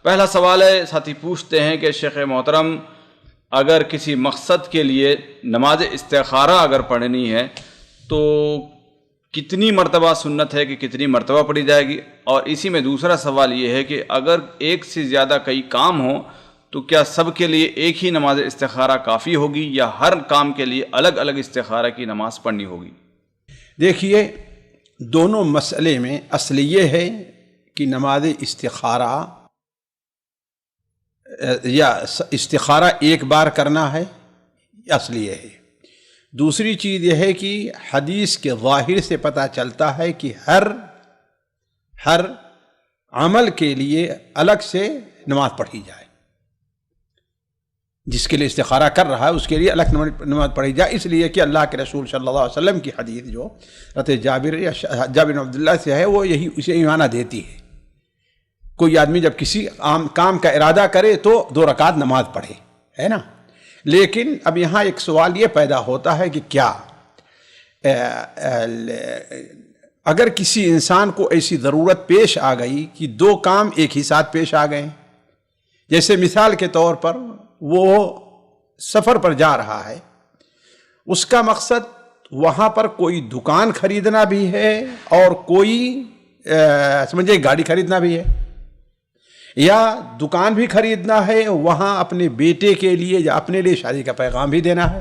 پہلا سوال ہے، ساتھی پوچھتے ہیں کہ شیخ محترم، اگر کسی مقصد کے لیے نماز استخارہ اگر پڑھنی ہے تو کتنی مرتبہ سنت ہے کہ کتنی مرتبہ پڑھی جائے گی؟ اور اسی میں دوسرا سوال یہ ہے کہ اگر ایک سے زیادہ کئی کام ہوں تو کیا سب کے لیے ایک ہی نماز استخارہ کافی ہوگی یا ہر کام کے لیے الگ الگ استخارہ کی نماز پڑھنی ہوگی؟ دیکھیے، دونوں مسئلے میں اصل یہ ہے کہ نماز استخارہ یا استخارہ ایک بار کرنا ہے، اصل یہ ہے۔ دوسری چیز یہ ہے کہ حدیث کے ظاہر سے پتہ چلتا ہے کہ ہر عمل کے لیے الگ سے نماز پڑھی جائے، جس کے لیے استخارہ کر رہا ہے اس کے لیے الگ نماز پڑھی جائے، اس لیے کہ اللہ کے رسول صلی اللہ علیہ وسلم کی حدیث جو حضرت جابر بن عبداللہ سے ہے وہ اسے معنی دیتی ہے۔ کوئی آدمی جب کسی کام کا ارادہ کرے تو 2 رکعت نماز پڑھے، ہے نا۔ لیکن اب یہاں ایک سوال یہ پیدا ہوتا ہے کہ کیا اگر کسی انسان کو ایسی ضرورت پیش آ گئی کہ 2 کام ایک ہی ساتھ پیش آ گئے، جیسے مثال کے طور پر وہ سفر پر جا رہا ہے، اس کا مقصد وہاں پر کوئی دکان خریدنا بھی ہے اور کوئی سمجھے گاڑی خریدنا بھی ہے، یا دکان بھی خریدنا ہے، وہاں اپنے بیٹے کے لیے یا اپنے لیے شادی کا پیغام بھی دینا ہے۔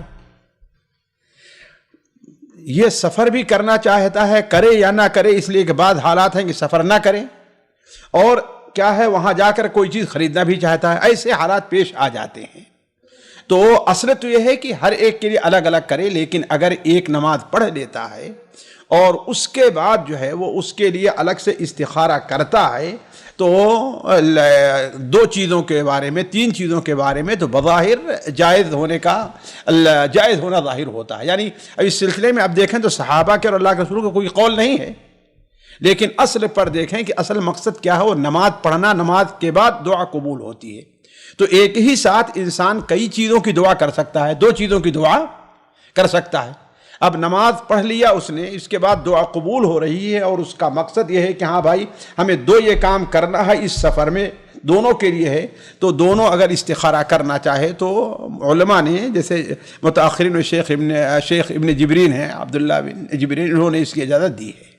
یہ سفر بھی کرنا چاہتا ہے، کرے یا نہ کرے، اس لیے کہ بعض حالات ہیں کہ سفر نہ کرے، اور کیا ہے وہاں جا کر کوئی چیز خریدنا بھی چاہتا ہے، ایسے حالات پیش آ جاتے ہیں۔ تو اصل تو یہ ہے کہ ہر ایک کے لیے الگ الگ کرے، لیکن اگر ایک نماز پڑھ لیتا ہے اور اس کے بعد جو ہے وہ اس کے لیے الگ سے استخارہ کرتا ہے تو 2 چیزوں کے بارے میں 3 چیزوں کے بارے میں تو بظاہر جائز ہونا ظاہر ہوتا ہے۔ یعنی اس سلسلے میں اب دیکھیں تو صحابہ کے اور اللہ کے رسول کا کوئی قول نہیں ہے، لیکن اصل پر دیکھیں کہ اصل مقصد کیا ہے، وہ نماز پڑھنا، نماز کے بعد دعا قبول ہوتی ہے۔ تو ایک ہی ساتھ انسان کئی چیزوں کی دعا کر سکتا ہے، 2 چیزوں کی دعا کر سکتا ہے۔ اب نماز پڑھ لیا اس نے، اس کے بعد دعا قبول ہو رہی ہے اور اس کا مقصد یہ ہے کہ ہاں بھائی ہمیں 2 یہ کام کرنا ہے اس سفر میں، دونوں کے لیے ہے، تو دونوں اگر استخارہ کرنا چاہے تو علماء نے جیسے متاخرین شیخ ابن جبرین ہیں، عبداللہ بن جبرین، انہوں نے اس کی اجازت دی ہے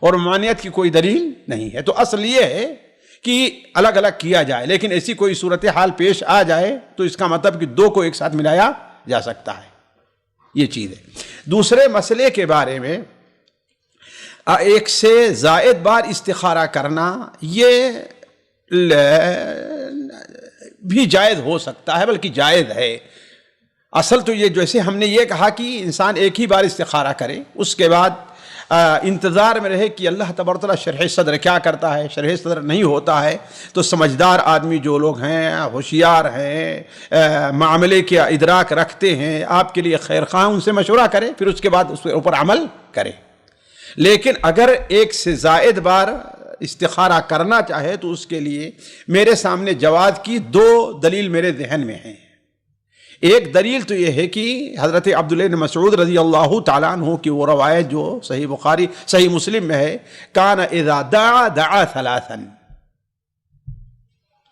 اور ممانعت کی کوئی دلیل نہیں ہے۔ تو اصل یہ ہے کہ الگ الگ کیا جائے، لیکن ایسی کوئی صورتحال پیش آ جائے تو اس کا مطلب کہ 2 کو ایک ساتھ ملایا جا سکتا ہے، یہ چیز ہے۔ دوسرے مسئلے کے بارے میں ایک سے زائد بار استخارہ کرنا یہ بھی جائز ہو سکتا ہے، بلکہ جائز ہے۔ اصل تو یہ جیسے ہم نے یہ کہا کہ انسان ایک ہی بار استخارہ کرے، اس کے بعد انتظار میں رہے کہ اللہ تبارک و تعالیٰ شرح صدر کیا کرتا ہے۔ شرح صدر نہیں ہوتا ہے تو سمجھدار آدمی جو لوگ ہیں، ہوشیار ہیں، معاملے کے ادراک رکھتے ہیں، آپ کے لیے خیر خواہ، ان سے مشورہ کرے، پھر اس کے بعد اس کے اوپر عمل کرے۔ لیکن اگر ایک سے زائد بار استخارہ کرنا چاہے تو اس کے لیے میرے سامنے جواز کی 2 دلیل میرے ذہن میں ہیں۔ ایک دلیل تو یہ ہے کہ حضرت عبداللہ بن مسعود رضی اللہ تعالیٰ عنہ کی وہ روایت جو صحیح مسلم میں ہے، کان اذا دعا دعا 3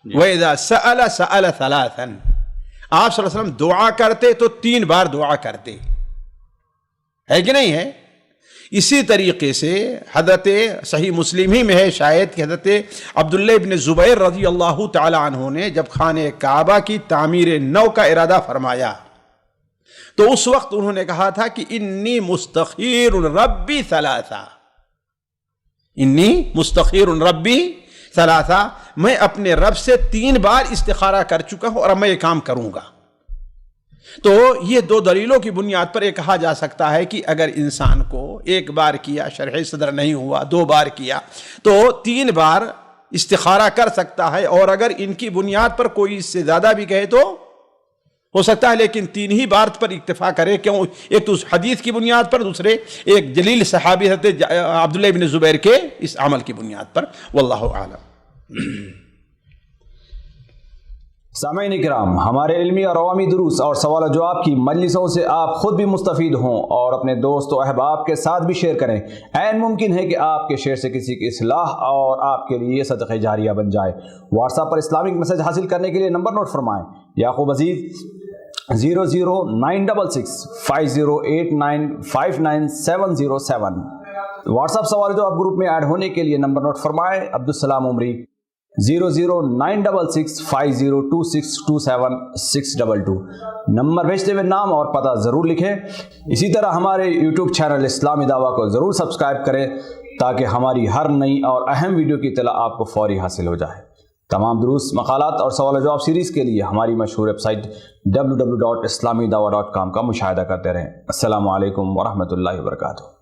واذا سأل سأل 3۔ آپ صلی اللہ علیہ وسلم دعا کرتے تو 3 بار دعا کرتے، ہے کہ نہیں ہے؟ اسی طریقے سے حضرت صحیح مسلم ہی میں ہے شاید کہ حضرت عبداللہ ابن زبیر رضی اللہ تعالی عنہ نے جب خانہ کعبہ کی تعمیر نو کا ارادہ فرمایا تو اس وقت انہوں نے کہا تھا کہ انی مستخیر ربی 3، انی مستخیر ربی 3، میں اپنے رب سے 3 بار استخارہ کر چکا ہوں اور اب میں یہ کام کروں گا۔ تو یہ 2 دلیلوں کی بنیاد پر یہ کہا جا سکتا ہے کہ اگر انسان کو ایک بار کیا، شرح صدر نہیں ہوا، 2 بار کیا تو 3 بار استخارہ کر سکتا ہے، اور اگر ان کی بنیاد پر کوئی اس سے زیادہ بھی کہے تو ہو سکتا ہے، لیکن 3 ہی بار پر اکتفا کرے۔ کیوں؟ ایک تو حدیث کی بنیاد پر، دوسرے ایک جلیل صحابی حضرت عبداللہ بن زبیر کے اس عمل کی بنیاد پر۔ واللہ اعلم۔ سامعین اکرام، ہمارے علمی اور عوامی دروس اور سوال و جواب کی مجلسوں سے آپ خود بھی مستفید ہوں اور اپنے دوست و احباب کے ساتھ بھی شیئر کریں۔ عین ممکن ہے کہ آپ کے شیئر سے کسی کی اصلاح اور آپ کے لیے صدقہ جاریہ بن جائے۔ واٹس ایپ پر اسلامک میسج حاصل کرنے کے لیے نمبر نوٹ فرمائیں: یعقوب عزیز 009668089597707۔ واٹس ایپ سوال جو آپ گروپ میں ایڈ ہونے کے لیے نمبر نوٹ فرمائیں: عبدالسلام عمری 0096650262762۔ نمبر بھیجتے ہوئے نام اور پتہ ضرور لکھیں۔ اسی طرح ہمارے یوٹیوب چینل اسلامی دعویٰ کو ضرور سبسکرائب کریں تاکہ ہماری ہر نئی اور اہم ویڈیو کی اطلاع آپ کو فوری حاصل ہو جائے۔ تمام دروس، مقالات اور سوال و جواب سیریز کے لیے ہماری مشہور ویب سائٹ www.islamidawah.com کا مشاہدہ کرتے رہیں۔ السلام علیکم ورحمۃ اللہ وبرکاتہ۔